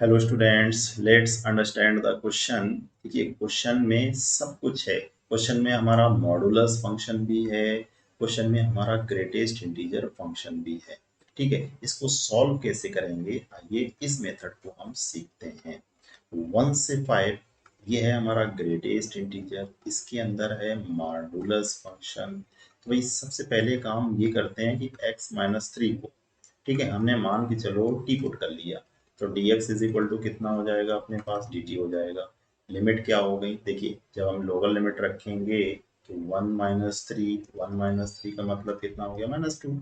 Hello students, let's understand the question. देखिए, question में सब कुछ है। क्वेश्चन में हमारा मॉडुलस फंक्शन भी है, क्वेश्चन में हमारा ग्रेटेस्ट इंटीजर फंक्शन भी है। ठीक है, इसको सॉल्व कैसे करेंगे, आइए इस मेथड को हम सीखते हैं। 1 से 5 ये है हमारा ग्रेटेस्ट इंटीजर, इसके अंदर है मॉडुलस फंक्शन। तो भाई सबसे पहले काम ये करते हैं कि x-3 को, ठीक है, हमने मान के चलो टी पुट कर लिया, तो dx इज इक्वल टू कितना हो जाएगा अपने पास, dt हो जाएगा। लिमिट क्या हो गई, देखिए जब हम लोअर लिमिट रखेंगे तो 1-3, 1-3 का मतलब कितना हो गया, -2।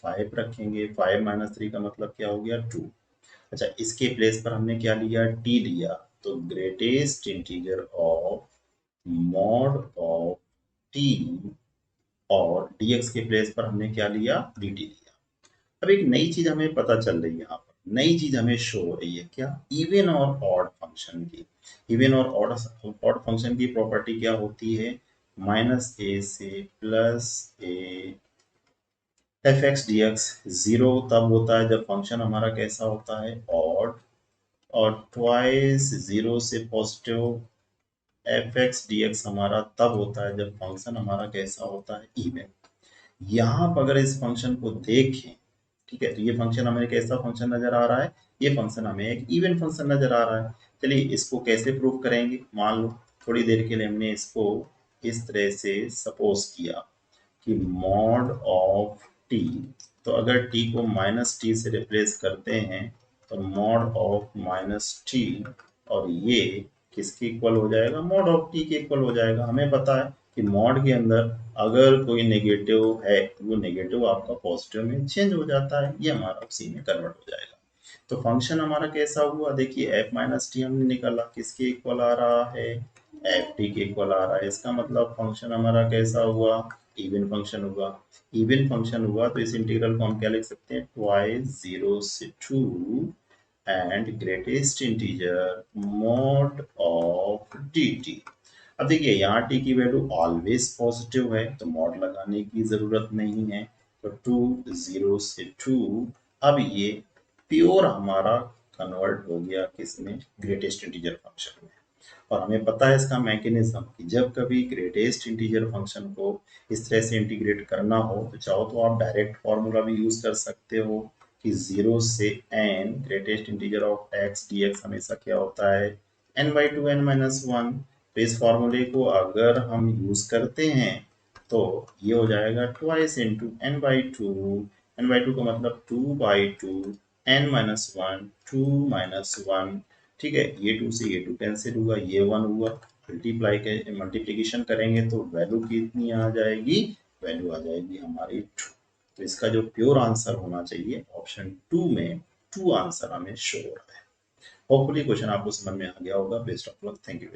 5 रखेंगे, 5-3 का मतलब क्या हो गया, 2। अच्छा, इसके प्लेस पर हमने क्या लिया, t लिया, तो greatest integer of mod of t, और dx के प्लेस पर हमने क्या लिया, dt लिया। अब एक नई चीज हमें पता चल रही है, यहाँ पर नई चीज हमें शो हो रही है, क्या, इवन और ऑड फंक्शन की। इवन और ऑड फंक्शन की प्रॉपर्टी क्या होती है, -a से +a F x D x. Zero तब होता है जब फंक्शन हमारा कैसा होता है, ऑड, और ट्वाइस जीरो से positive F x D x हमारा तब होता है जब फंक्शन हमारा कैसा होता है, इवन। यहाँ पर अगर इस फंक्शन को देखें, ठीक है, तो ये फंक्शन हमें कैसा फंक्शन नजर आ रहा है, ये फंक्शन हमें एक इवन फंक्शन नजर आ रहा है। चलिए इसको कैसे प्रूव करेंगे, मान लो थोड़ी देर के लिए हमने इसको इस तरह से सपोज किया कि मॉड ऑफ टी, तो अगर टी को -t से रिप्लेस करते हैं तो मॉड ऑफ -t, और ये किसके इक्वल हो जाएगा, मॉड ऑफ टी के इक्वल हो जाएगा। हमें पता है कि मॉड के अंदर अगर कोई नेगेटिव है तो वो नेगेटिव आपका पॉजिटिव में चेंज हो जाता है, ये हमारा उसी में कन्वर्ट हो जाएगा। तो फंक्शन हमारा कैसा हुआ, देखिए एफ माइनस टी हमने निकाला, किसके इक्वल आ रहा है, एफ टी के इक्वल आ रहा है। इसका मतलब फंक्शन हमारा कैसा हुआ, इवन फंक्शन हुआ। इवन फंक्शन हुआ तो इस इंटीग्रल को हम क्या लिख सकते हैं, ट्वाइस 0 से 2 and greatest integer mod of D T. अब देखिए यहाँ टी की वैल्यू ऑलवेज पॉजिटिव है तो मॉड लगाने की जरूरत नहीं है, तो 2 0 से 2। अब ये प्योर हमारा कन्वर्ट हो गया किसमें, ग्रेटेस्ट इंटीजर फंक्शन में। और हमें पता है इसका मैकेनिज्म कि जब कभी ग्रेटेस्ट इंटीजर फंक्शन को इस तरह से इंटीग्रेट करना हो तो चाहो तो आप डायरेक्ट फॉर्मूला भी यूज कर सकते हो कि 0 से n greatest integer of x dx हमेशा क्या होता है, n/2 n-1। तो इस फॉर्मूले को अगर हम यूज करते हैं तो ये हो जाएगा ट्वाइस इंटू n/2 का मतलब 2/2 n-1 2-1। ठीक है, ये 2 से ये 2 कैंसिल हुआ, ये 1 हुआ, मल्टीप्लीकेशन करेंगे तो वैल्यू कितनी आ जाएगी, वैल्यू आ जाएगी हमारी 2। तो इसका जो प्योर आंसर होना चाहिए ऑप्शन 2 में 2 आंसर हमें शो हो रहा है। होपफुली क्वेश्चन आपको समझ में आ गया होगा। Best of luck, thank you.